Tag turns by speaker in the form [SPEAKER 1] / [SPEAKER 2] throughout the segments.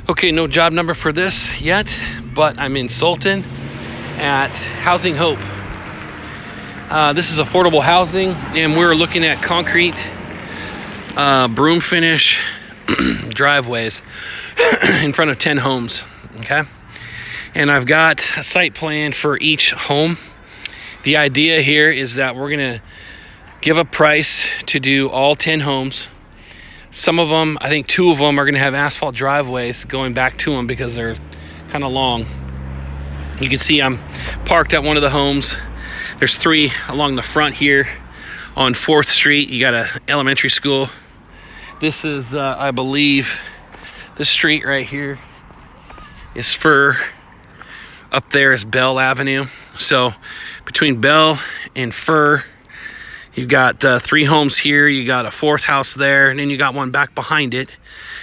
[SPEAKER 1] Okay, no job number for this yet, but I'm in Sultan at Housing Hope. This is affordable housing, and we're looking at concrete broom finish driveways in front of 10 homes, okay? And I've got a site plan for each home. The idea here is that we're gonna give a price to do all 10 homes. Some of them, I think 2 of them are gonna have asphalt driveways going back to them because they're kind of long. You can see I'm parked at one of the homes. There's 3 along the front here on 4th Street. You got an elementary school. This is, I believe, this street right here is Fir. Up there is Bell Avenue. So between Bell and Fir, you've got 3 homes here. You got a 4th house there, and then you got one back behind it.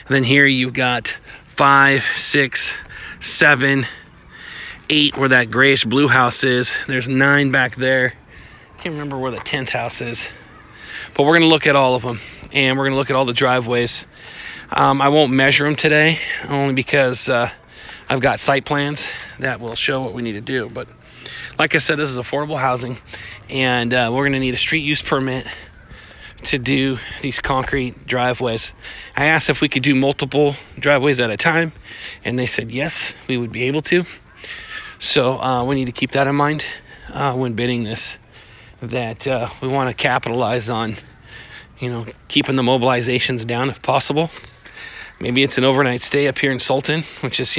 [SPEAKER 1] And then here you've got 5, 6, 7, 8 where that grayish blue house is. There's 9 back there. I can't remember where the 10th house is. But we're going to look at all of them, and we're going to look at all the driveways. I won't measure them today, only because I've got site plans that will show what we need to do. But like I said, this is affordable housing, and we're going to need a street use permit to do these concrete driveways. I asked if we could do multiple driveways at a time, and they said yes, we would be able to. So we need to keep that in mind when bidding this, that we want to capitalize on, keeping the mobilizations down if possible. Maybe it's an overnight stay up here in Sultan, which is,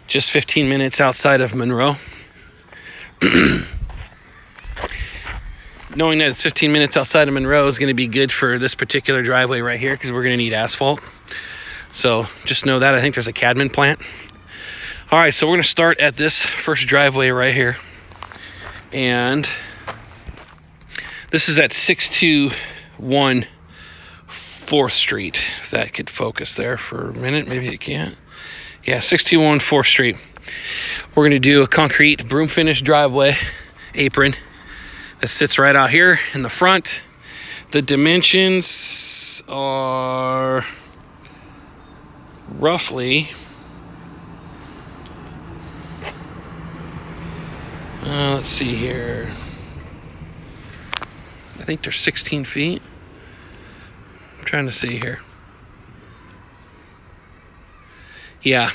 [SPEAKER 1] just 15 minutes outside of Monroe. Knowing that it's 15 minutes outside of Monroe is going to be good for this particular driveway right here because we're going to need asphalt. So just know that. I think there's a Cadman plant. All right, so we're going to start at this first driveway right here. And this is at 621 4th Street. If that could focus there for a minute, maybe it can't. Yeah, 621 4th Street. We're going to do a concrete broom finish driveway apron that sits right out here in the front. The dimensions are roughly, let's see here. I think they're 16 feet. I'm trying to see here. Yeah,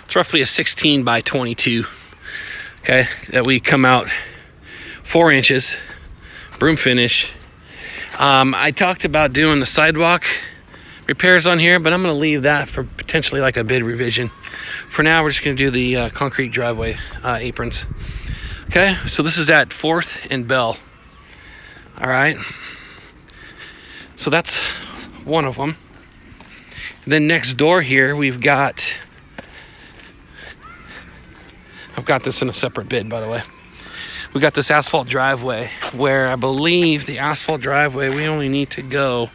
[SPEAKER 1] it's roughly a 16 by 22. Okay, that we come out 4 inches, broom finish. I talked about doing the sidewalk repairs on here, but I'm going to leave that for potentially like a bid revision. For now, we're just going to do the concrete driveway aprons. Okay, so this is at 4th and Bell. All right, so that's one of them. Then next door here, I've got this in a separate bid, by the way. We got this asphalt driveway where I believe the asphalt driveway, we only need to go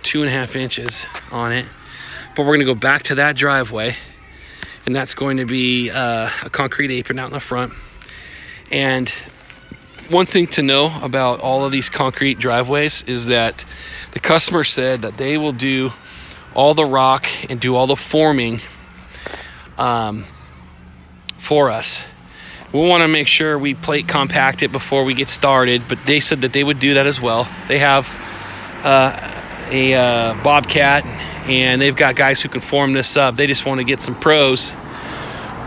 [SPEAKER 1] 2.5 inches on it. But we're going to go back to that driveway, and that's going to be a concrete apron out in the front. And one thing to know about all of these concrete driveways is that the customer said that they will do all the rock and do all the forming for us. We want to make sure we plate compact it before we get started, but they said that they would do that as well. They have a Bobcat, and they've got guys who can form this up. They just want to get some pros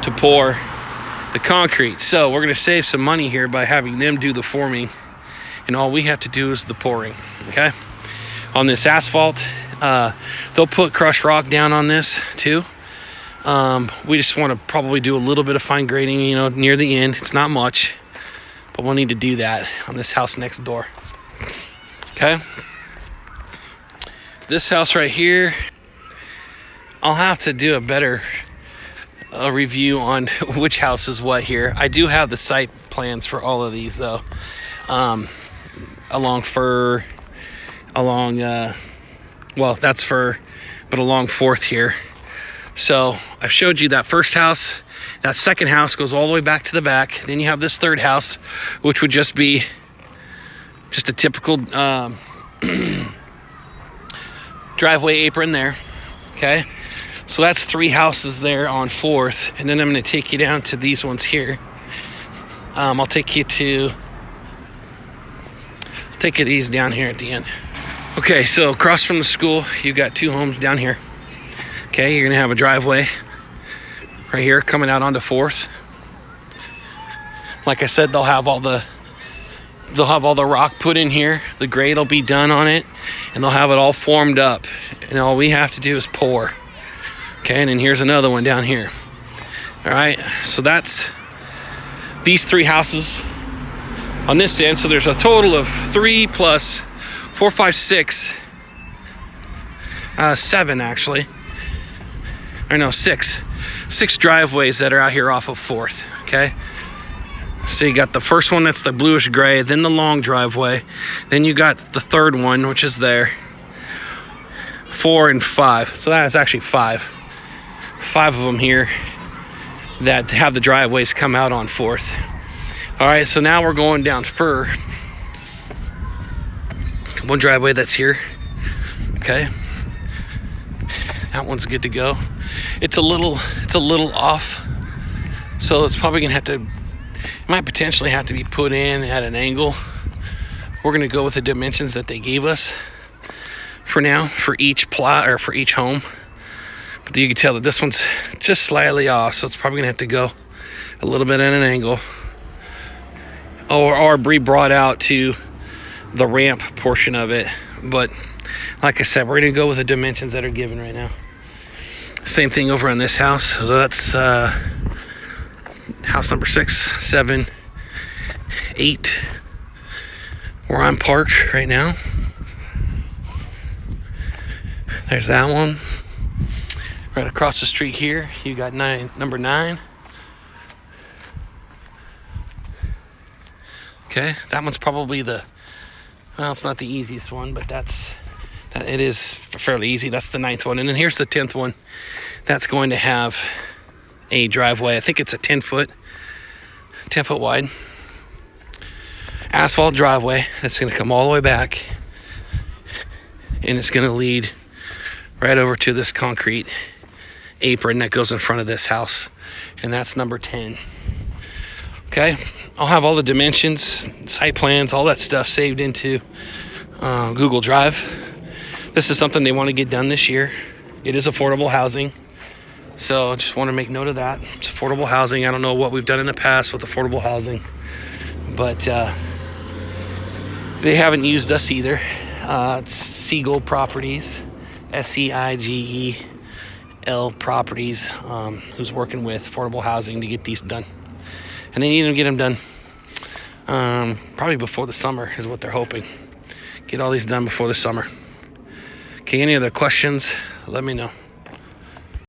[SPEAKER 1] to pour the concrete. So we're going to save some money here by having them do the forming, and all we have to do is the pouring, okay? On this asphalt, they'll put crushed rock down on this too. We just want to probably do a little bit of fine grading, near the end. It's not much, but we'll need to do that on this house next door. Okay. This house right here, I'll have to do a better review on which house is what here. I do have the site plans for all of these though. Along Fir, along, that's Fir, but along 4th here. So I've showed you that first house. That second house goes all the way back to the back. Then you have this third house, which would just be just a typical driveway apron there. Okay. So that's 3 houses there on 4th, and then I'm going to take you down to these ones here. I'll take you to these down here at the end. Okay, so across from the school, you've got 2 homes down here. Okay, you're going to have a driveway right here coming out onto 4th. Like I said, they'll have all the rock put in here. The grade will be done on it, and they'll have it all formed up. And all we have to do is pour. Okay, and then here's another one down here. All right, so that's these 3 houses on this end. So there's a total of 3 plus 4, 5, 6, 7 actually. Or no, 6 driveways that are out here off of 4th. Okay. So you got the first one, that's the bluish gray, then the long driveway. Then you got the third one, which is there. 4 and 5. So that is actually 5. 5 of them here that have the driveways come out on 4th. All right, so now we're going down Fir. One driveway that's here. Okay. That one's good to go. It's a little off. So it's probably gonna have to, might potentially have to be put in at an angle. We're going to go with the dimensions that they gave us for now, for each plot or for each home. But you can tell that this one's just slightly off, so it's probably going to have to go a little bit at an angle, or be brought out to the ramp portion of it. But like I said, we're going to go with the dimensions that are given right now. Same thing over on this house. So that's house number 6, 7, 8, where I'm parked right now. There's that one. Right across the street here, you got number 9. Okay, that one's probably well, it's not the easiest one, but it is fairly easy. That's the 9th one. And then here's the 10th one. That's going to have a driveway. I think it's a 10 foot wide asphalt driveway that's going to come all the way back, and it's going to lead right over to this concrete apron that goes in front of this house, and that's number 10. Okay, I'll have all the dimensions, site plans, all that stuff saved into Google Drive. This is something they want to get done this year. It is affordable housing. So I just want to make note of that. It's affordable housing. I don't know what we've done in the past with affordable housing, but they haven't used us either. It's Siegel Properties, SEIGEL Properties, who's working with affordable housing to get these done. And they need to get them done probably before the summer is what they're hoping. Get all these done before the summer. Okay, any other questions, let me know.